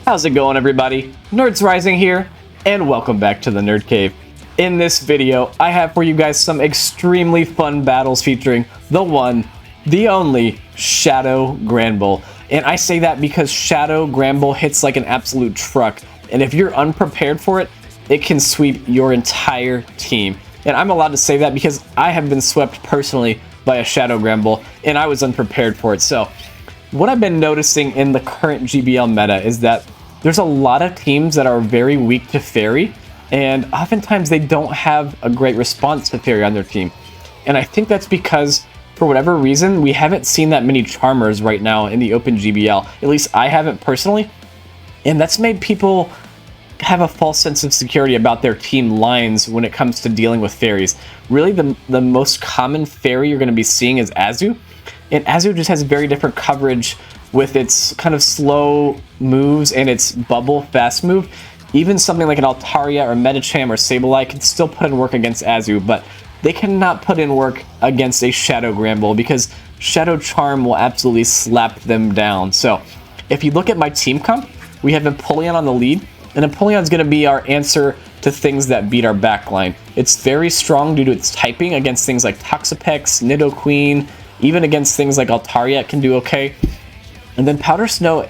How's it going, everybody? Nerds Rising here, and welcome back to the Nerd Cave. In this video, I have for you guys some extremely fun battles featuring the one, the only, Shadow Granbull. And I say that because Shadow Granbull hits like an absolute truck, and if you're unprepared for it, it can sweep your entire team. And I'm allowed to say that because I have been swept personally by a Shadow Granbull, and I was unprepared for it. So what I've been noticing in the current GBL meta is that there's a lot of teams that are very weak to Fairy, and oftentimes they don't have a great response to Fairy on their team. And I think that's because, for whatever reason, we haven't seen that many Charmers right now in the open GBL. At least I haven't personally. And that's made people have a false sense of security about their team lines when it comes to dealing with Fairies. Really, the most common Fairy you're going to be seeing is Azu. And Azu just has very different coverage with its kind of slow moves and its bubble fast move. Even something like an Altaria or Medicham or Sableye can still put in work against Azu, but they cannot put in work against a Shadow Granbull because Shadow Charm will absolutely slap them down. So if you look at my team comp, we have Empoleon on the lead, and Empoleon's going to be our answer to things that beat our backline. It's very strong due to its typing against things like Toxapex, Nidoqueen, even against things like Altaria it can do okay. And then Powder Snow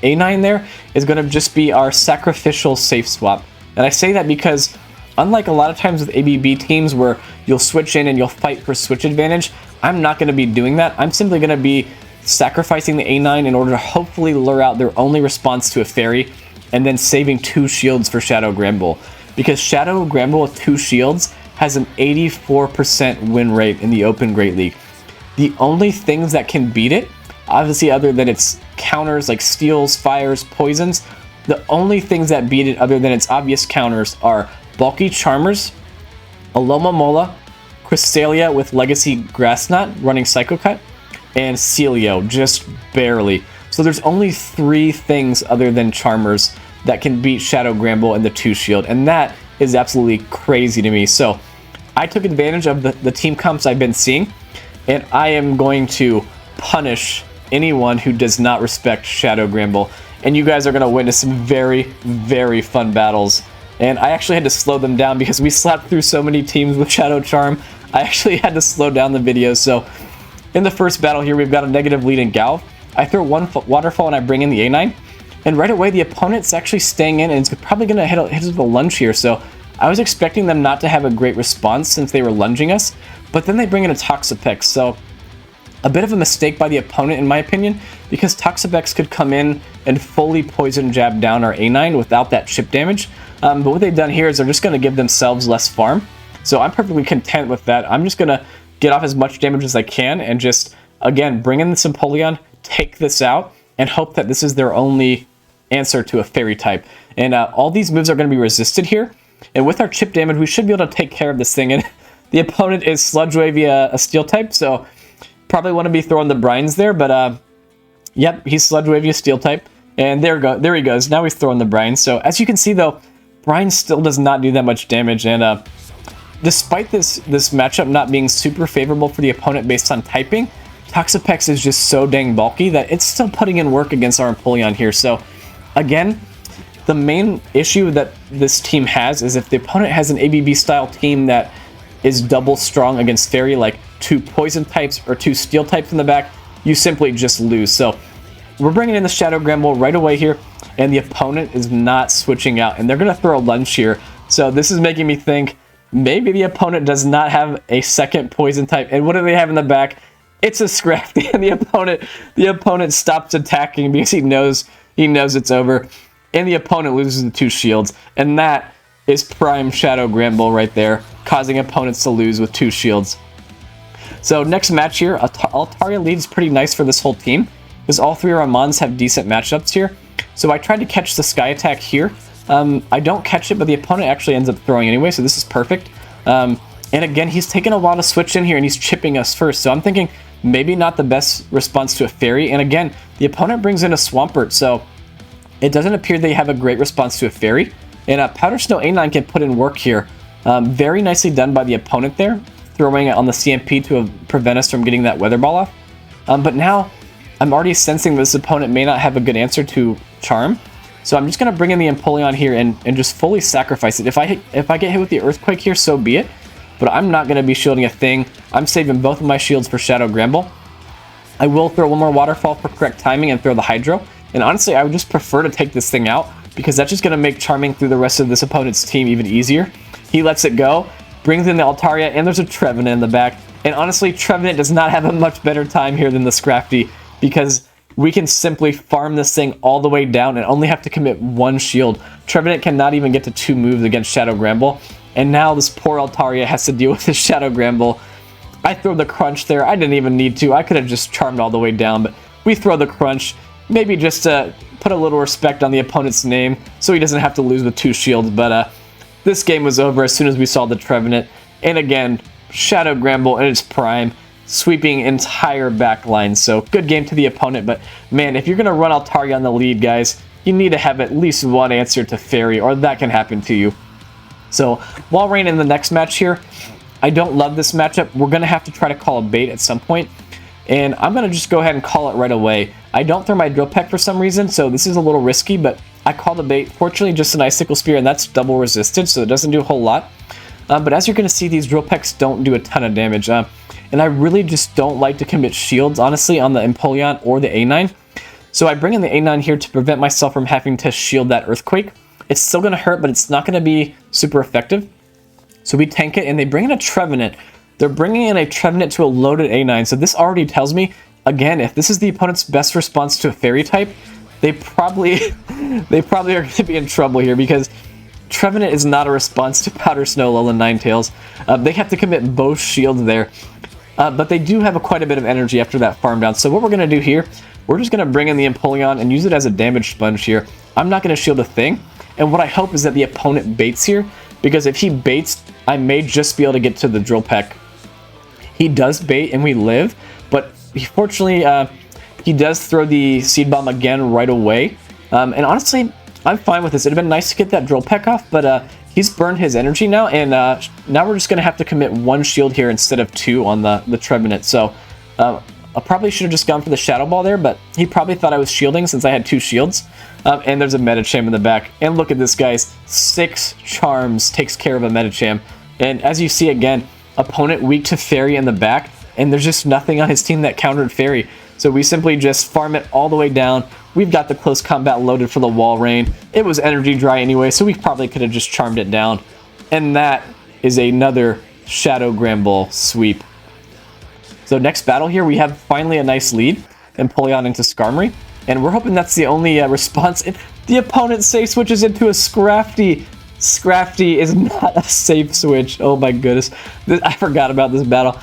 A9 there is going to just be our sacrificial safe swap. And I say that because unlike a lot of times with ABB teams where you'll switch in and you'll fight for switch advantage, I'm not going to be doing that. I'm simply going to be sacrificing the A9 in order to hopefully lure out their only response to a Fairy, and then saving 2 shields for Shadow Granbull. Because Shadow Granbull with 2 shields has an 84% win rate in the Open Great League. The only things that can beat it, obviously other than its counters like steals, fires, poisons, the only things that beat it other than its obvious counters are Bulky Charmers, Alomomola, Cresselia with Legacy Grass Knot running Psycho Cut, and Celio, just barely. So there's only 3 things other than Charmers that can beat Shadow Granbull in the 2 shield, and that is absolutely crazy to me. So I took advantage of the team comps I've been seeing, and I am going to punish anyone who does not respect Shadow Granbull. And you guys are going to witness some very, very fun battles. And I actually had to slow them down because we slapped through so many teams with Shadow Charm. I actually had to slow down the video. So in the first battle here, we've got a negative lead in Galv. I throw 1 Waterfall and I bring in the A9. And right away, the opponent's actually staying in and it's probably going to hit us with a lunge here. So I was expecting them not to have a great response since they were lunging us. But then they bring in a Toxapex. So a bit of a mistake by the opponent, in my opinion, because Toxapex could come in and fully poison jab down our A9 without that chip damage. But what they've done here is they're just going to give themselves less farm. So I'm perfectly content with that. I'm just going to get off as much damage as I can and just, again, bring in this Empoleon, take this out, and hope that this is their only answer to a Fairy type. And all these moves are going to be resisted here. And with our chip damage, we should be able to take care of this thing. And the opponent is Sludge Wave via a Steel type, so probably want to be throwing the brines there, but yep, he's Sludge Wave via Steel type. And there he goes. Now he's throwing the brines. So as you can see though, brine still does not do that much damage, and despite this matchup not being super favorable for the opponent based on typing, Toxapex is just so dang bulky that it's still putting in work against our Empoleon here. So again, the main issue that this team has is if the opponent has an ABB style team that is double strong against Fairy, like 2 poison types or 2 steel types in the back, you simply just lose. So we're bringing in the Shadow Granbull right away here, and the opponent is not switching out, and they're going to throw a lunge here. So this is making me think maybe the opponent does not have a second poison type. And what do they have in the back? It's a Scrafty, and the opponent stops attacking because he knows it's over, and the opponent loses the 2 shields, and that is prime Shadow Granbull right there, causing opponents to lose with 2 shields. So next match here, Altaria leads pretty nice for this whole team, because all 3 of our mons have decent matchups here. So I tried to catch the Sky Attack here. I don't catch it, but the opponent actually ends up throwing anyway, so this is perfect. And again, he's taking a while to switch in here, and he's chipping us first. So I'm thinking maybe not the best response to a Fairy. And again, the opponent brings in a Swampert, so it doesn't appear they have a great response to a Fairy. And Powder Snow A9 can put in work here. Very nicely done by the opponent there, throwing it on the CMP to prevent us from getting that Weather Ball off. But now I'm already sensing this opponent may not have a good answer to Charm. So I'm just going to bring in the Empoleon here and just fully sacrifice it. If I get hit with the Earthquake here, so be it. But I'm not going to be shielding a thing. I'm saving both of my shields for Shadow Granbull. I will throw one more Waterfall for correct timing and throw the Hydro. And honestly, I would just prefer to take this thing out, because that's just going to make charming through the rest of this opponent's team even easier. He lets it go, brings in the Altaria, and there's a Trevenant in the back. And honestly, Trevenant does not have a much better time here than the Scrafty, because we can simply farm this thing all the way down and only have to commit one shield. Trevenant cannot even get to 2 moves against Shadow Granbull. And now this poor Altaria has to deal with the Shadow Granbull. I throw the Crunch there. I didn't even need to. I could have just charmed all the way down, but we throw the Crunch. Maybe just to put a little respect on the opponent's name so he doesn't have to lose with 2 shields. But this game was over as soon as we saw the Trevenant. And again, Shadow Granbull in its prime, sweeping entire back line. So good game to the opponent. But man, if you're going to run Altaria on the lead, guys, you need to have at least one answer to Fairy, or that can happen to you. So Walrein in the next match here, I don't love this matchup. We're going to have to try to call a bait at some point. And I'm going to just go ahead and call it right away. I don't throw my Drill Peck for some reason, so this is a little risky, but I call the bait. Fortunately, just an Icicle Spear, and that's double resisted, so it doesn't do a whole lot. But as you're going to see, these Drill Pecks don't do a ton of damage. And I really just don't like to commit shields, honestly, on the Empoleon or the A9. So I bring in the A9 here to prevent myself from having to shield that Earthquake. It's still going to hurt, but it's not going to be super effective. So we tank it, and they bring in a Trevenant. They're bringing in a Trevenant to a loaded A9, so this already tells me, again, if this is the opponent's best response to a Fairy type, they probably are going to be in trouble here, because Trevenant is not a response to Powder Snow, Alolan Ninetales. They have to commit both shields there, but they do have quite a bit of energy after that farm down. So what we're going to do here, we're just going to bring in the Empoleon and use it as a damage sponge here. I'm not going to shield a thing, and what I hope is that the opponent baits here, because if he baits, I may just be able to get to the Drill Peck. He does bait and we live, but fortunately, he does throw the Seed Bomb again right away. And honestly, I'm fine with this. It'd have been nice to get that Drill Peck off, but he's burned his energy now, and now we're just going to have to commit 1 shield here instead of 2 on the Trevenant. So I probably should have just gone for the Shadow Ball there, but he probably thought I was shielding since I had 2 shields. And there's a Medicham in the back. And look at this, guys. 6 charms takes care of a Medicham. And as you see again, opponent weak to Fairy in the back, and there's just nothing on his team that countered Fairy. So we simply just farm it all the way down. We've got the close combat loaded for the Walrein. It was energy dry anyway, so we probably could have just charmed it down. And that is another Shadow Granbull sweep. So next battle here, we have finally a nice lead. Empoleon into Skarmory. And we're hoping that's the only response. The opponent safe switches into a Scrafty. Scrafty is not a safe switch. Oh my goodness. I forgot about this battle.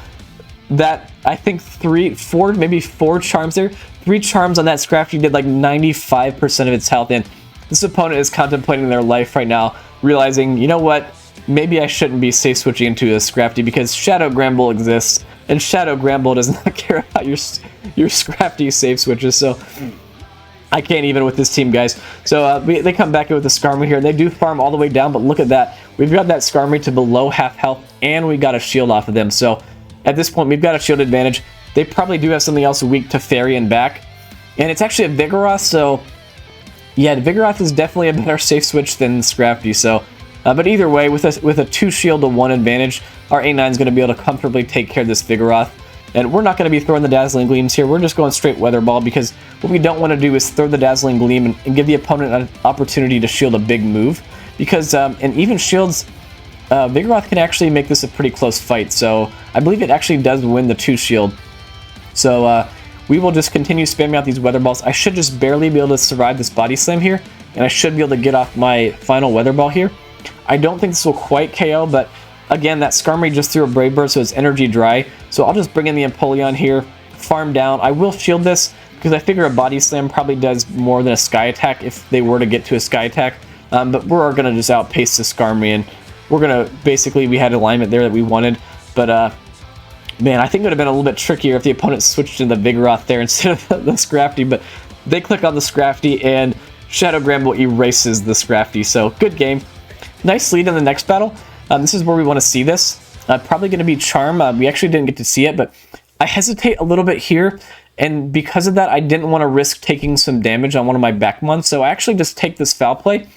That, I think 4 charms there. 3 charms on that Scrafty did like 95% of its health. And this opponent is contemplating their life right now, realizing, you know what? Maybe I shouldn't be safe switching into a Scrafty, because Shadow Granbull exists. And Shadow Granbull does not care about your Scrafty safe switches. So I can't even with this team, guys. So they come back in with the Skarmory here. They do farm all the way down, but look at that. We've got that Skarmory to below half health, and we got a shield off of them. So at this point, we've got a shield advantage. They probably do have something else weak to Fairy and back. And it's actually a Vigoroth, so yeah, Vigoroth is definitely a better safe switch than Scrafty. So, but either way, with a 2 shield to 1 advantage, our A9 is going to be able to comfortably take care of this Vigoroth. And we're not going to be throwing the Dazzling Gleams here. We're just going straight Weather Ball, because what we don't want to do is throw the Dazzling Gleam and give the opponent an opportunity to shield a big move. Because, and even shields, Vigoroth can actually make this a pretty close fight. So I believe it actually does win the 2 shield. So we will just continue spamming out these Weather Balls. I should just barely be able to survive this Body Slam here. And I should be able to get off my final Weather Ball here. I don't think this will quite KO, but again, that Skarmory just threw a Brave Bird, so it's energy dry. So I'll just bring in the Empoleon here, farm down. I will shield this, because I figure a Body Slam probably does more than a Sky Attack if they were to get to a Sky Attack. But we're going to just outpace the Skarmory, and we're going to, basically, we had alignment there that we wanted. But, man, I think it would have been a little bit trickier if the opponent switched to the Vigoroth there instead of the Scrafty. But they click on the Scrafty, and Shadow Granbull erases the Scrafty. So, good game. Nice lead in the next battle. This is where we want to see this. Probably going to be Charm. We actually didn't get to see it, but I hesitate a little bit here. And because of that, I didn't want to risk taking some damage on one of my back mons. So I actually just take this foul play,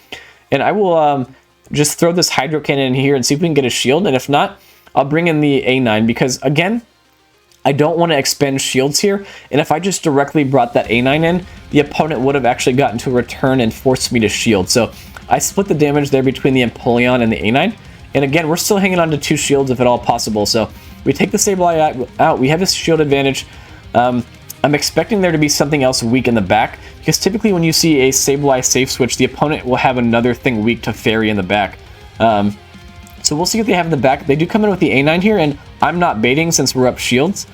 and I will just throw this hydro cannon in here and see if we can get a shield. And if not, I'll bring in the A9 because, again, I don't want to expend shields here. And if I just directly brought that A9 in, the opponent would have actually gotten to return and forced me to shield. So I split the damage there between the Empoleon and the A9. And again, we're still hanging on to 2 shields if at all possible. So we take the Sableye out. We have this shield advantage. I'm expecting there to be something else weak in the back, because typically when you see a Sableye safe switch, the opponent will have another thing weak to Fairy in the back. So we'll see what they have in the back. They do come in with the A9 here, and I'm not baiting since we're up shields.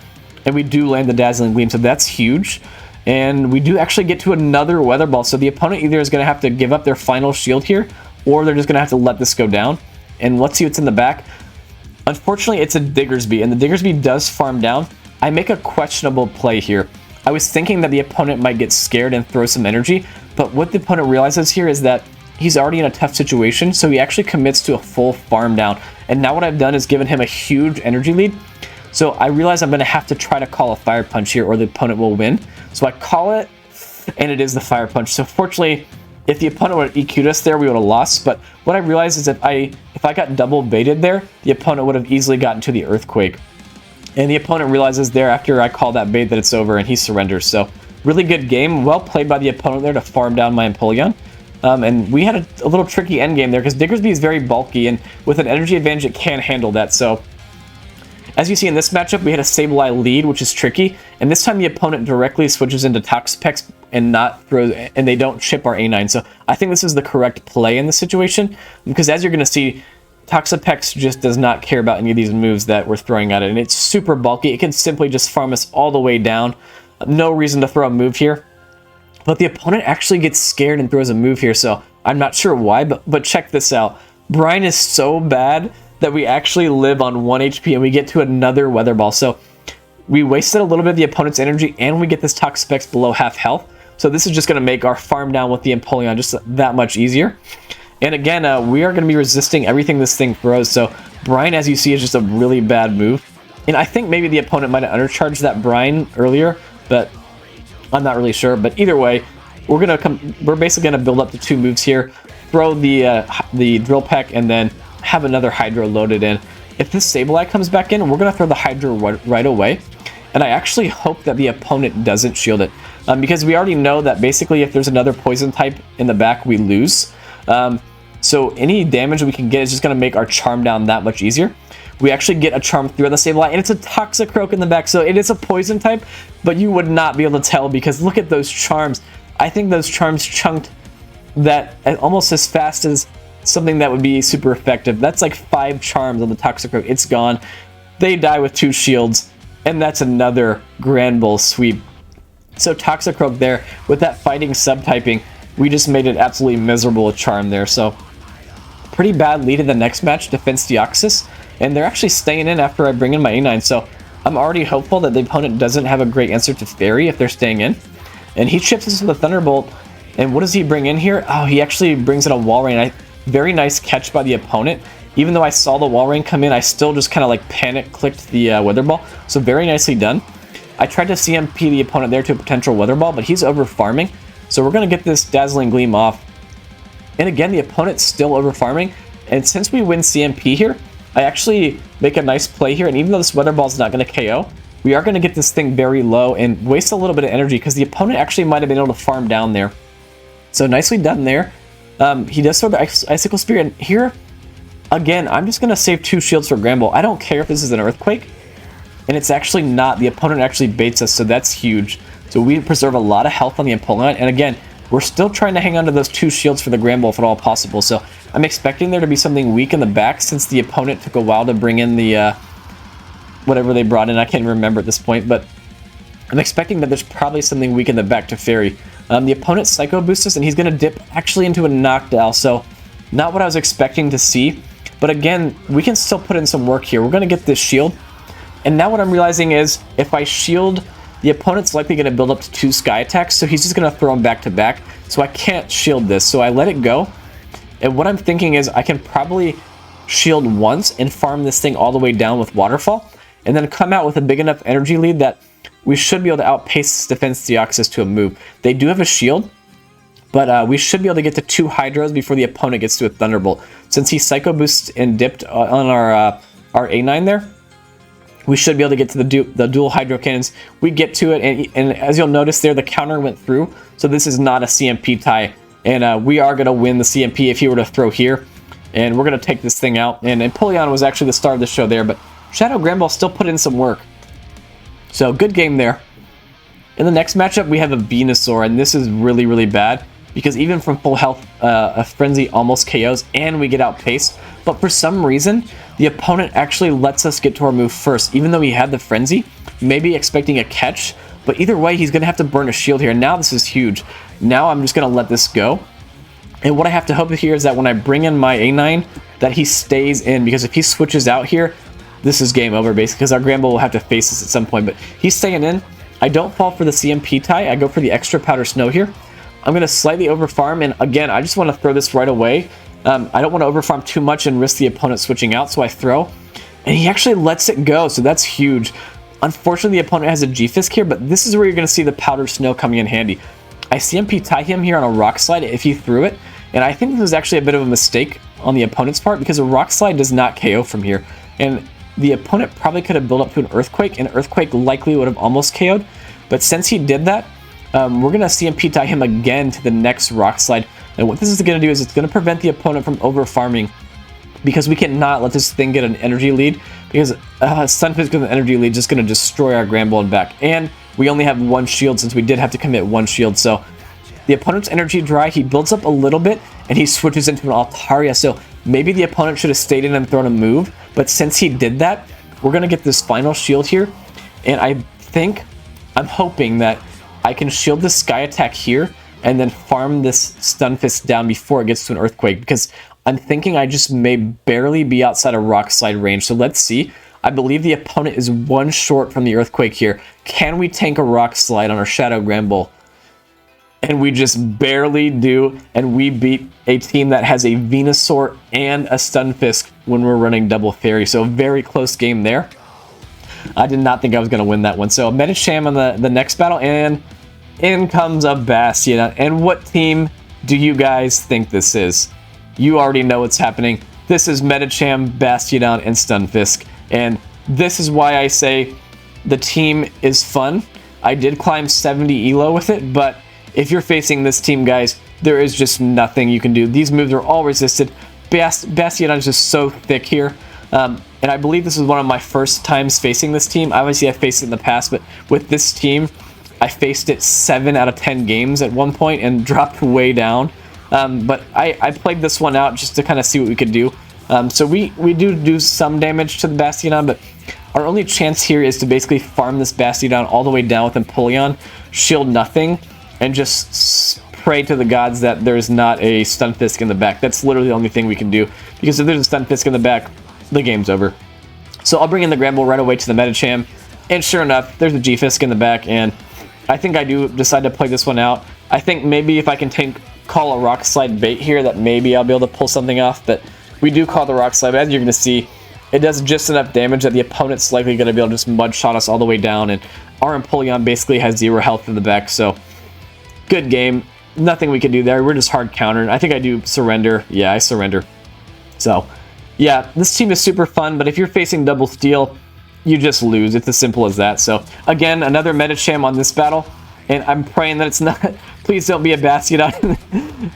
And we do land the Dazzling Gleam, so that's huge. And we do actually get to another Weather Ball, so the opponent either is going to have to give up their final shield here, or they're just going to have to let this go down. And let's see what's in the back. Unfortunately, it's a Diggersby, and the Diggersby does farm down. I make a questionable play here. I was thinking that the opponent might get scared and throw some energy, but what the opponent realizes here is that he's already in a tough situation, so he actually commits to a full farm down. And now what I've done is given him a huge energy lead. So I realize I'm going to have to try to call a Fire Punch here, or the opponent will win. So I call it, and it is the Fire Punch. So fortunately, if the opponent would have EQ'd us there, we would have lost. But what I realized is if I got double baited there, the opponent would have easily gotten to the Earthquake. And the opponent realizes there after I call that bait that it's over, and he surrenders. So really good game. Well played by the opponent there to farm down my Empoleon. And we had a little tricky end game there because Diggersby is very bulky, and with an energy advantage, it can handle that. So as you see in this matchup, we had a Sableye lead, which is tricky. And this time the opponent directly switches into Toxapex and they don't chip our A9. So I think this is the correct play in this situation, because as you're going to see, Toxapex just does not care about any of these moves that we're throwing at it, and it's super bulky. It can simply just farm us all the way down. No reason to throw a move here. But the opponent actually gets scared and throws a move here, so I'm not sure why, but check this out. Brine is so bad that we actually live on 1 HP, and we get to another Weather Ball. So we wasted a little bit of the opponent's energy, and we get this Toxapex below half health. So this is just going to make our farm down with the Empoleon just that much easier. And again, we are going to be resisting everything this thing throws. So Brine, as you see, is just a really bad move. And I think maybe the opponent might have undercharged that Brine earlier, but I'm not really sure. But either way, we're basically going to build up to 2 moves here, throw the Drill Peck, and then have another Hydro loaded in. If this Sableye comes back in, we're going to throw the Hydro right away. And I actually hope that the opponent doesn't shield it, because we already know that basically if there's another poison type in the back, we lose. So any damage we can get is just going to make our charm down that much easier. We actually get a charm through on the Sableye, and it's a Toxicroak in the back, so it is a poison type, but you would not be able to tell because look at those charms. I think those charms chunked that almost as fast as something that would be super effective. That's like 5 charms on the Toxicroak. It's gone. They die with 2 shields, and that's another Granbull sweep. So Toxicroak there, with that fighting subtyping, we just made it absolutely miserable with charm there. So pretty bad lead in the next match, Defense Deoxys, and they're actually staying in after I bring in my A9. So I'm already hopeful that the opponent doesn't have a great answer to Fairy if they're staying in. And he chips us with a Thunderbolt, and what does he bring in here? Oh, he actually brings in a Wall Rain. Very nice catch by the opponent. Even though I saw the Wall Rain come in, I still just kind of like panic clicked the Weather Ball. So very nicely done. I tried to CMP the opponent there to a potential Weather Ball, but he's over farming. So we're going to get this Dazzling Gleam off. And again, the opponent's still over farming. And since we win CMP here, I actually make a nice play here. And even though this Weather Ball is not going to KO, we are going to get this thing very low and waste a little bit of energy because the opponent actually might have been able to farm down there. So nicely done there. He does throw the Icicle Spear. And here, again, I'm just going to save 2 shields for Granbull. I don't care if this is an Earthquake. And it's actually not. The opponent actually baits us, so that's huge. So we preserve a lot of health on the Empoleon. And again, we're still trying to hang on to those 2 shields for the Granbull if at all possible. So I'm expecting there to be something weak in the back since the opponent took a while to bring in the whatever they brought in. I can't even remember at this point, but I'm expecting that there's probably something weak in the back to Fairy. The opponent Psycho Boosts us, and he's going to dip actually into a Knockdown. So not what I was expecting to see. But again, we can still put in some work here. We're going to get this shield. And now what I'm realizing is if I shield, the opponent's likely going to build up to 2 Sky Attacks, so he's just going to throw them back to back. So I can't shield this, so I let it go. And what I'm thinking is I can probably shield once and farm this thing all the way down with Waterfall, and then come out with a big enough energy lead that we should be able to outpace this defense Deoxys to a move. They do have a shield, but we should be able to get to 2 Hydros before the opponent gets to a Thunderbolt. Since he Psycho Boosted and dipped on our A9 there, we should be able to get to the dual Hydro Cannons. We get to it, and as you'll notice there, the counter went through, so this is not a CMP tie, and we are going to win the CMP if he were to throw here, and we're going to take this thing out. And Empoleon was actually the star of the show there, but Shadow Granbull still put in some work. So, good game there. In the next matchup, we have a Venusaur, and this is really, really bad, because even from full health, a Frenzy almost KOs, and we get outpaced. But for some reason, the opponent actually lets us get to our move first, even though he had the Frenzy, maybe expecting a catch. But either way, he's going to have to burn a shield here. Now this is huge. Now I'm just going to let this go. And what I have to hope here is that when I bring in my A9, that he stays in, because if he switches out here, this is game over, basically, because our Granbull will have to face this at some point. But he's staying in. I don't fall for the CMP tie. I go for the extra Powder Snow here. I'm going to slightly overfarm, and again, I just want to throw this right away. I don't want to overfarm too much and risk the opponent switching out, so I throw. And he actually lets it go, so that's huge. Unfortunately, the opponent has a G-Fisk here, but this is where you're going to see the Powder Snow coming in handy. I CMP tie him here on a Rock Slide if he threw it, and I think this was actually a bit of a mistake on the opponent's part, because a Rock Slide does not KO from here. And the opponent probably could have built up to an Earthquake, and Earthquake likely would have almost KO'd. But since he did that, we're going to CMP tie him again to the next Rock Slide. And what this is going to do is it's going to prevent the opponent from over-farming, because we cannot let this thing get an energy lead, because Stunfisk with an energy lead is just going to destroy our Granbull and back. And we only have 1 shield, since we did have to commit 1 shield. So the opponent's energy dry, he builds up a little bit, and he switches into an Altaria. So maybe the opponent should have stayed in and thrown a move, but since he did that, we're going to get this final shield here. And I'm hoping that I can shield the Sky Attack here, and then farm this Stunfisk down before it gets to an Earthquake, because I'm thinking I just may barely be outside of Rock Slide range. So let's see. I believe the opponent is 1 short from the Earthquake here. Can we tank a Rock Slide on our Shadow Granbull? And we just barely do, and we beat a team that has a Venusaur and a Stunfisk when we're running double Fairy. So a very close game there. I did not think I was going to win that one. So Medicham on the next battle, and in comes a Bastion. And what team do you guys think this is? You already know what's happening. This is Medicham, Bastiodon, and Stunfisk. And this is why I say the team is fun. I did climb 70 ELO with it, but if you're facing this team, guys, there is just nothing you can do. These moves are all resisted. Bastiodon is just so thick here. And I believe this is one of my first times facing this team. Obviously, I faced it in the past, but with this team, I faced it 7 out of 10 games at one point and dropped way down. But I played this one out just to kind of see what we could do. So we do some damage to the Bastiodon, but our only chance here is to basically farm this Bastiodon all the way down with Empoleon, shield nothing, and just pray to the gods that there's not a Stunfisk in the back. That's literally the only thing we can do, because if there's a Stunfisk in the back, the game's over. So I'll bring in the Granbull right away to the Medicham, and sure enough, there's a G-Fisk in the back, and I think I do decide to play this one out. I think maybe if I can call a Rock Slide bait here, that maybe I'll be able to pull something off, but we do call the Rock Slide. But as you're going to see, it does just enough damage that the opponent's likely going to be able to just mud shot us all the way down, and our Empoleon basically has 0 health in the back, so good game. Nothing we can do there. We're just hard countering. I think I do surrender. Yeah, I surrender. So, yeah, this team is super fun, but if you're facing double steel, you just lose. It's as simple as that. So, again, another Medicham on this battle, and I'm praying that it's not... Please don't be a Bastiodon.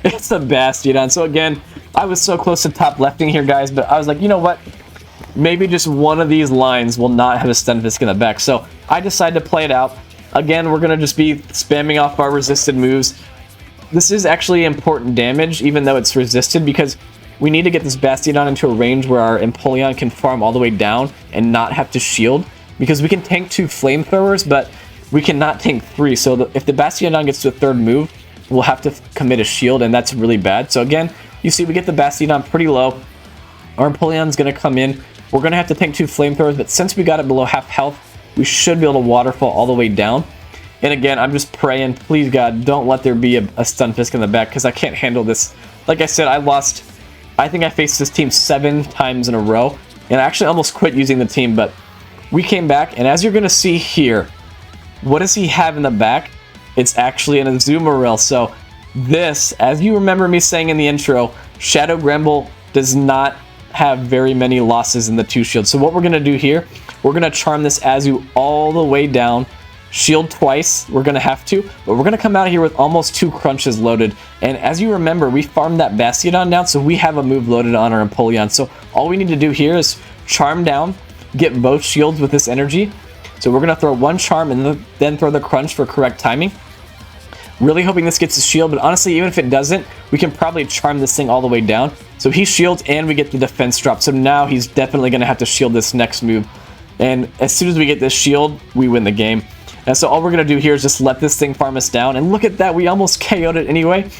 It's a Bastiodon. So, again, I was so close to top lefting here, guys, but I was like, you know what? Maybe just one of these lines will not have a Stunfisk in the back. So, I decided to play it out. Again, we're going to just be spamming off our resisted moves. This is actually important damage, even though it's resisted, because we need to get this Bastiodon into a range where our Empoleon can farm all the way down and not have to shield, because we can tank 2 flamethrowers, but we cannot tank 3. So if the Bastiodon gets to a 3rd move, we'll have to commit a shield, and that's really bad. So again, you see we get the Bastiodon pretty low. Our Empoleon's going to come in. We're going to have to tank 2 flamethrowers, but since we got it below half health, we should be able to waterfall all the way down. And again, I'm just praying, please God, don't let there be a Stunfisk in the back, because I can't handle this. Like I said, I think I faced this team 7 times in a row, and I actually almost quit using the team, but we came back, and as you're going to see here, what does he have in the back? It's actually an Azumarill. So this, as you remember me saying in the intro, Shadow Granbull does not have very many losses in the 2 shield. So what we're going to do here, we're going to charm this Azu all the way down, shield twice, we're going to have to, but we're going to come out here with almost 2 crunches loaded. And as you remember, we farmed that Bastiodon down, so we have a move loaded on our Empoleon. So all we need to do here is charm down, get both shields with this energy. So we're going to throw 1 charm and then throw the crunch for correct timing. Really hoping this gets a shield, but honestly, even if it doesn't, we can probably charm this thing all the way down. So he shields and we get the defense drop. So now he's definitely going to have to shield this next move. And as soon as we get this shield, we win the game. And so all we're going to do here is just let this thing farm us down. And look at that, we almost KO'd it anyway.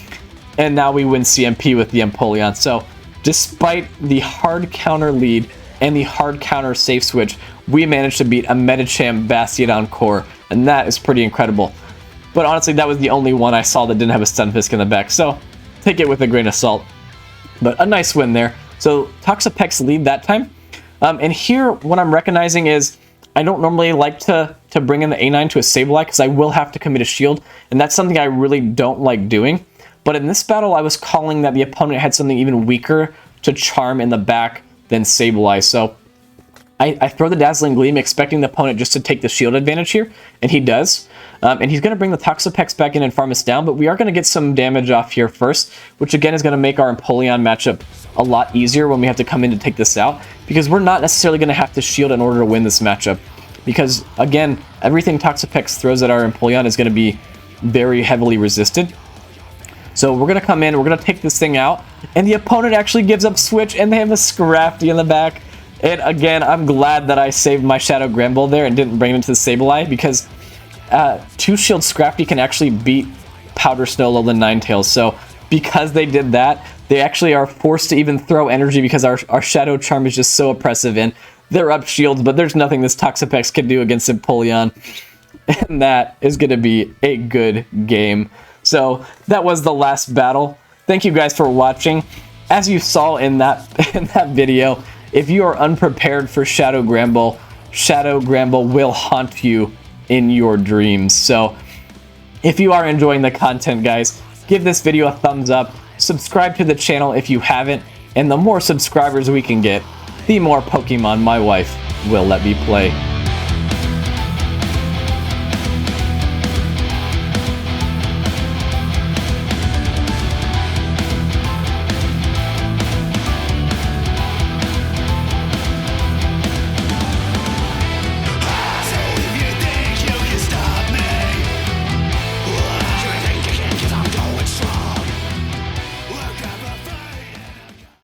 And now we win CMP with the Empoleon. So despite the hard counter lead and the hard counter safe switch, we managed to beat a Medicham Bastiodon core. And that is pretty incredible. But honestly, that was the only one I saw that didn't have a Stunfisk in the back. So take it with a grain of salt. But a nice win there. So Toxapex lead that time. And here, what I'm recognizing is I don't normally like to bring in the A9 to a Sableye because I will have to commit a shield. And that's something I really don't like doing. But in this battle, I was calling that the opponent had something even weaker to charm in the back than Sableye. So I throw the Dazzling Gleam expecting the opponent just to take the shield advantage here. And he does. And he's going to bring the Toxapex back in and farm us down, but we are going to get some damage off here first, which again is going to make our Empoleon matchup a lot easier when we have to come in to take this out, because we're not necessarily going to have to shield in order to win this matchup. Because again, everything Toxapex throws at our Empoleon is going to be very heavily resisted. So we're going to come in, we're going to take this thing out, and the opponent actually gives up switch, and they have a Scrafty in the back. And again, I'm glad that I saved my Shadow Granbull there and didn't bring him into the Sableye, because 2 shield Scrafty can actually beat Powder Snow Alolan Ninetales. So because they did that, they actually are forced to even throw energy because our Shadow Charm is just so oppressive, and they're up shields, but there's nothing this Toxapex can do against Empoleon. And that is going to be a good game. So that was the last battle. Thank you guys for watching. As you saw in that video, if you are unprepared for Shadow Granbull will haunt you in your dreams. So if you are enjoying the content, guys, give this video a thumbs up, subscribe to the channel if you haven't, and the more subscribers we can get, the more Pokemon my wife will let me play.